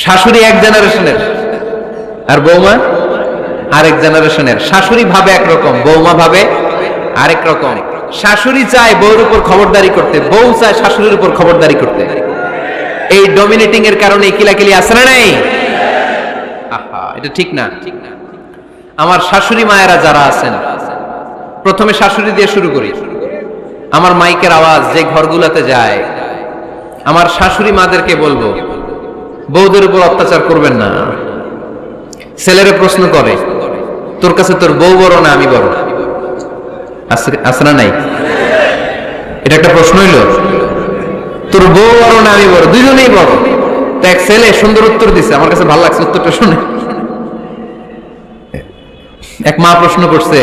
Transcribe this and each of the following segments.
শাশুড়ি এক জেনারেশনের আর বৌমা আরেক জেনারেশনের। শাশুড়ি ভাবে একরকম, বৌমা ভাবে আরেক রকম। শাশুড়ি চায় বউর উপর খবরদারি করতে, বউ চায় শাশুড়ির উপর খবরদারি করতে। এই ডমিনেটিং এর কারণে কিলাকিলি আছে না নাই? আহা, এটা ঠিক না। আমার শাশুড়ি মায়েরা যারা আছেন, প্রথমে শাশুড়ি দিয়ে শুরু করি। আমার মাইকের আওয়াজ যে ঘরগুলোতে যায়, আমার শাশুড়ি মাদেরকে বলবো, বউদের উপর অত্যাচার করবেন না। ছেলেরা প্রশ্ন করে, তোর কাছে তোর বউ বড় না আমি বড়? আছে না নাই? এটা একটা প্রশ্ন হইল। তোর বউ বড় না আমি বড়? দুজনেই বড়। তো এক ছেলে সুন্দর উত্তর দিছে, আমার কাছে ভালো লাগছে উত্তরটা শুনে। এক মা প্রশ্ন করছে,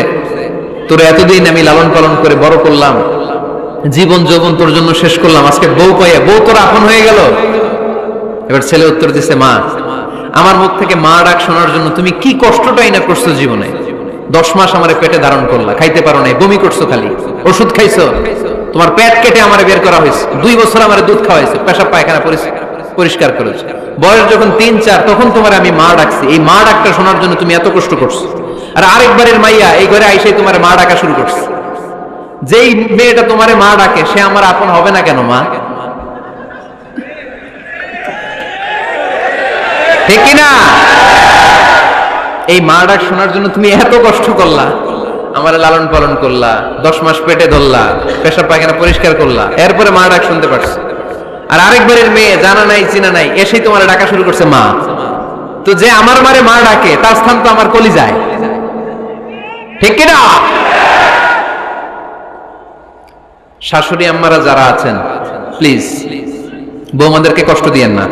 তোর এতদিন আমি লালন পালন করে বড় করলাম, জীবন যৌবন তোর জন্য শেষ করলাম, আজকে বউ পাইয়া বউ তোর আপন হয়ে গেল। এবার ছেলে উত্তর দিছে, মা, আমার মুখ থেকে মা ডাক শোনার জন্য তুমি কি কষ্টটাই না করছো জীবনে। 10 মাস আমারে পেটে ধারণ করলা, খাইতে পারো নাই, বমি করছো, খালি ওষুধ খাইছো, তোমার পেট কেটে আমারে বের করা হয়েছে, 2 বছর আমারে দুধ খাওয়াইছে, পেশাব পায়খানা পরিষ্কার করেছে। বয়স যখন 3-4 তখন তোমার আমি মা ডাকছি। এই মা ডাকটা শোনার জন্য তুমি এত কষ্ট করছো। আর আরেকবারের মাইয়া এই ঘরে আইসাই তোমার মা ডাকা শুরু করছে। যেই মেয়েটা তোমারে মা ডাকে সে আমার আপন হবে না কেন মা? ঠিক কিনা? এই মা ডাক শোনার জন্য তুমি এত কষ্ট করলা, আমারে লালন পালন করলা, 10 মাস পেটে ধরলা, পেশাব পায়খানা পরিষ্কার করলা, এরপরে মা ডাক শুনতে পারছো। আর আরেকবারের মেয়ে জানা নাই চিনা নাই এসেই তোমারে ডাকা শুরু করছে মা। তো যে আমার মারে মা ডাকে তার স্থান তো আমার কলিজায়, ঠিক কিনা? শাশুড়ি আম্মারা যারা আছেন, প্লিজ বৌমাদেরকে কষ্ট দিয়েন না।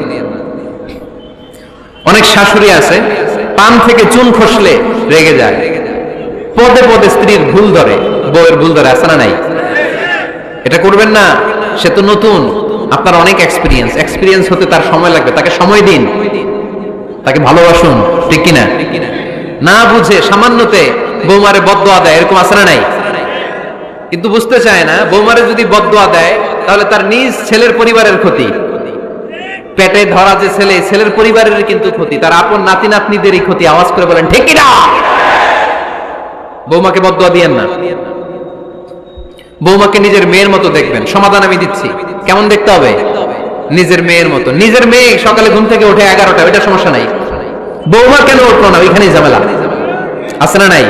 অনেক শাশুড়ি আছে পান থেকে চুন খসলে রেগে যায়, পদে পদে স্ত্রীর ভুল ধরে, বউয়ের ভুল ধরে, আছে না নাই? এটা করবেন না। সে তো নতুন, আপনার অনেক এক্সপিরিয়েন্স হতে তার সময় লাগবে। তাকে সময় দিন, তাকে ভালোবাসুন, ঠিক কিনা? না বুঝে সামান্যতে বৌমারে বদদোয়া দেয়, এরকম আছে না নাই? কিন্তু বুঝতে চায় না, বৌমারে যদি বদদোয়া দেয় তাহলে তার নিজ ছেলের পরিবারের ক্ষতি। পেটে ধরা যে ছেলে, ছেলের পরিবারের কিন্তু ক্ষতি, তার আপন নাতি নাতনিদেরই ক্ষতি। আওয়াজ করে বলেন ঠিক কিনা? বৌমাকে বদদোয়া দিয়েন না। বৌমাকে নিজের মেয়ের মতো দেখবেন। সমাধান আমি দিচ্ছি, কেমন দেখতে হবে? নিজের মেয়ের মতো। নিজের মেয়ে সকালে ঘুম থেকে ওঠে 11টা, ওইটা সমস্যা নাই। বৌমা কেন উঠলো না, ওইখানেই ঝামেলা, আছে না নাই?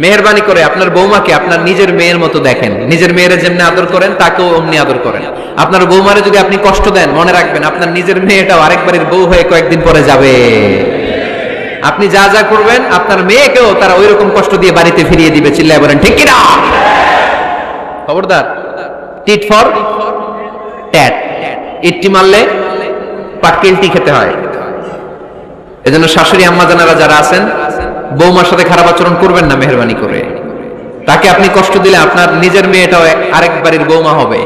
মেহেরবানি করে আপনার বৌমাকে আপনার নিজের মেয়ের মতো দেখেন। নিজের মেয়েরে যেমনি আদর করেন তাকেও অমনি আদর করেন। আপনার বৌমারে যদি আপনি কষ্ট দেন, মনে রাখবেন আপনার নিজের মেয়েটাও আরেকবারের বউ হয়ে কয়েকদিন পরে যাবে। আপনি যা যা করবেন আপনার মেয়েকেও তারা ওই রকম কষ্ট দিয়ে বাড়িতে ফিরিয়ে দিবে। চিল্লায় বলেন ঠিক কিনা? খবরদার, টিট ফর ট্যাট। ইটটি মারলে পাটকেলটি খেতে হয়। এজন্য শাশুড়ি আম্মা জানারা যারা আছেন, বৌমার সাথে খারাপ আচরণ করবেন না মেহেরবানি করে। তাকে আপনি কষ্ট দিলে আপনার নিজের মেয়েটাও আরেক বাড়ির বৌমা হবে,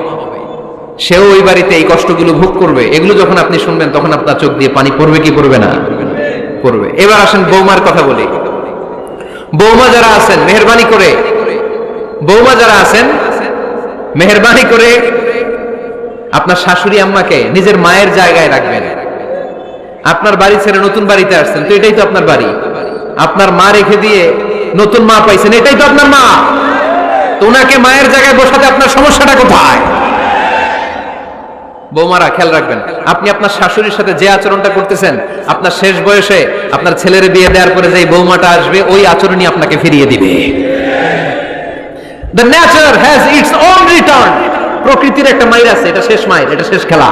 সেও ওই বাড়িতে এই কষ্টগুলো ভোগ করবে। এগুলো যখন আপনি শুনবেন তখন আপনার চোখ দিয়ে পানি পড়বে কি পড়বে না? পড়বে। এবার আসেন বৌমার কথা বলি। বৌমা যারা আছেন মেহেরবানি করে, বৌমা যারা আছেন মেহেরবানি করে আপনার শাশুড়ি আম্মাকে নিজের মায়ের জায়গায় রাখবেন। আপনার বাড়ি ছেড়ে নতুন বাড়িতে আসছেন, তো এটাই তো আপনার বাড়ি। আপনার মা রেখে দিয়ে নতুন মা পাইছেন, এটাই তো আপনার মা। তো ওনাকে মায়ের জায়গায় বসাতে আপনার সমস্যাটা কোথায়? বৌমারা খেয়াল রাখবেন, আপনি আপনার শাশুড়ির সাথে যে আচরণটা করতেছেন, আপনার শেষ বয়সে আপনার ছেলের বিয়ে দেওয়ার পরে যে বৌমাটা আসবে ওই আচরণই আপনাকে ফিরিয়ে দিবে। The nature has its own return. প্রকৃতির একটা মাইর আছে, এটা শেষ মাইর, এটা শেষ খেলা।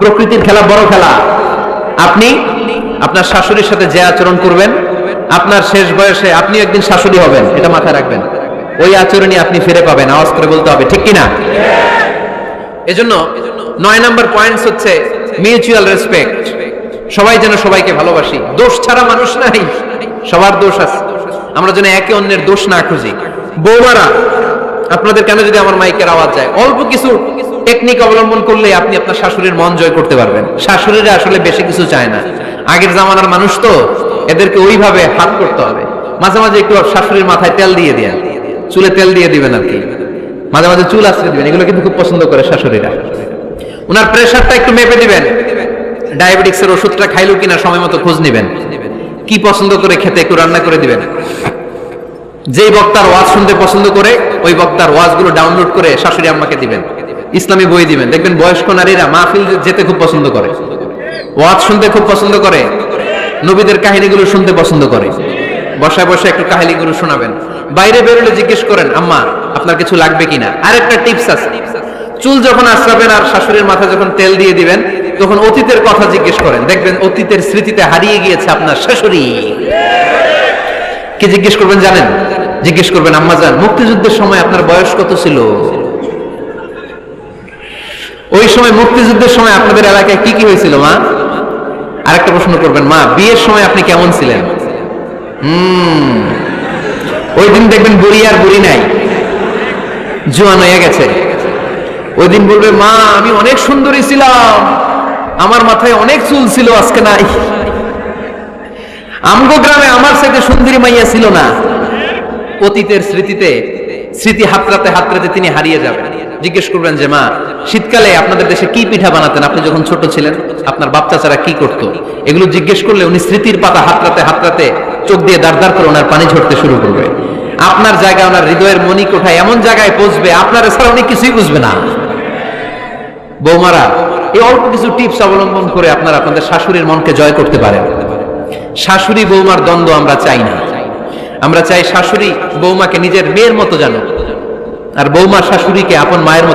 প্রকৃতির খেলা বড় খেলা। আপনি আপনার শাশুড়ির সাথে যে আচরণ করবেন, আপনার শেষ বয়সে আপনি একদিন শাশুড়ি হবেন, এটা মাথায় রাখবেন। ওই আচরণই আপনি ফিরে পাবেন। আওয়াজ করে বলতে হবে ঠিক কিনা? এজন্য 9 নম্বর পয়েন্টস হচ্ছে মিউচুয়াল রেসপেক্ট। সবাই যেন সবাইকে ভালোবাসি। দোষ ছাড়া মানুষ নাই, সবার দোষ আছে। আমরা যেন একে অন্যের দোষ না খুঁজি। বৌমারা, আপনাদের কেন যদি আমার মাইকের আওয়াজ যায়, অল্প কিছু টেকনিক অবলম্বন করলে আপনি আপনার শাশুড়ির মন জয় করতে পারবেন। শাশুড়িরা আসলে বেশি কিছু চায় না, আগের জামানার মানুষ তো, এদেরকে ওইভাবে হাত করতে হবে। মাঝে মাঝে একটু শাশুড়ির মাথায় তেল দিয়ে দেন, চুলে তেল দিয়ে দিবেন আর কি, মাঝে মাঝে চুল আশ্রয় দিবেন। এগুলো কিন্তু খুব পছন্দ করে শাশুড়িরা। ওনার প্রেশারটা একটু মেপে দিবেন, ডায়াবেটিক্সের ওষুধটা খাইলো কিনা সময় মতো খোঁজ নেবেন, কি পছন্দ করে খেতে একটু রান্না করে দিবেন। যেই বক্তার ওয়াজ শুনতে পছন্দ করে ওই বক্তার ওয়াজগুলো ডাউনলোড করে শাশুড়ি আম্মাকে দিবেন, ইসলামী বই দিবেন। দেখবেন বয়স্ক নারীরা মাহফিল যেতে খুব পছন্দ করে, ওয়াজ শুনতে খুব পছন্দ করে, নবীদের কাহিনীগুলো শুনতে পছন্দ করে। বসায় বসে একটু কাহিনীগুলো শোনাবেন। বাইরে বেরোলে জিজ্ঞেস করেন, আম্মা আপনার কিছু লাগবে কিনা। আরেকটা টিপস আছে, চুল যখন আঁচড়াবেন আর শাশুড়ির মাথায় যখন তেল দিয়ে দিবেন তখন অতীতের কথা জিজ্ঞেস করেন। দেখবেন অতীতের স্মৃতিতে হারিয়ে গিয়েছে আপনার শাশুড়ি। কি জিজ্ঞেস করবেন জানেন? জিজ্ঞেস করবেন, আম্মা জান মুক্তিযুদ্ধের সময় আপনার বয়স কত ছিল? ওই সময় মুক্তিযুদ্ধের সময় আপনাদের এলাকায় কি কি হয়েছিল মা? আরেকটা প্রশ্ন করবেন, মা বিয়ের সময় আপনি কেমন ছিলেন? ওই দিন দেখবেন বুড়ি আর বুড়ি নাই, জোয়ান হয়ে গেছে। ওই দিন বলবে, মা আমি অনেক সুন্দরী ছিলাম, আমার মাথায় অনেক চুল ছিল, আজকে নাই। আমগো গ্রামে আমার সাথে সুন্দরী মাইয়া ছিল না। অতীতের স্মৃতিতে স্মৃতি হাতড়াতে হাতড়াতে তিনি হারিয়ে যাবেন। জিজ্ঞেস করবেন যে মা শীতকালে আপনাদের দেশে কি পিঠা বানাতেন আপনি যখন ছোট ছিলেন, আপনার বাপ চাচারা কি করতো? এগুলো জিজ্ঞেস করলে উনি স্মৃতির পাতা হাতড়াতে হাতড়াতে চোখ দিয়ে দাঁড় দাঁড় করে ওনার পানি ঝরতে শুরু করবে। আপনার জায়গায় ওনার হৃদয়ের মনি কোঠায় এমন জায়গায় পৌঁছবে আপনার ছাড়া উনি কিছুই বুঝবে না। বৌমারা এই অল্প কিছু টিপস অবলম্বন করে আপনারা আপনাদের শাশুড়ির মনকে জয় করতে পারেন। শাশুড়ি বৌমার দ্বন্দ্ব আমরা চাই না। আমরা চাই শাশুড়ি বৌমাকে নিজের মেয়ের মতো জানো, আর বৌমা শাশুড়িকে আপন মায়ের মতো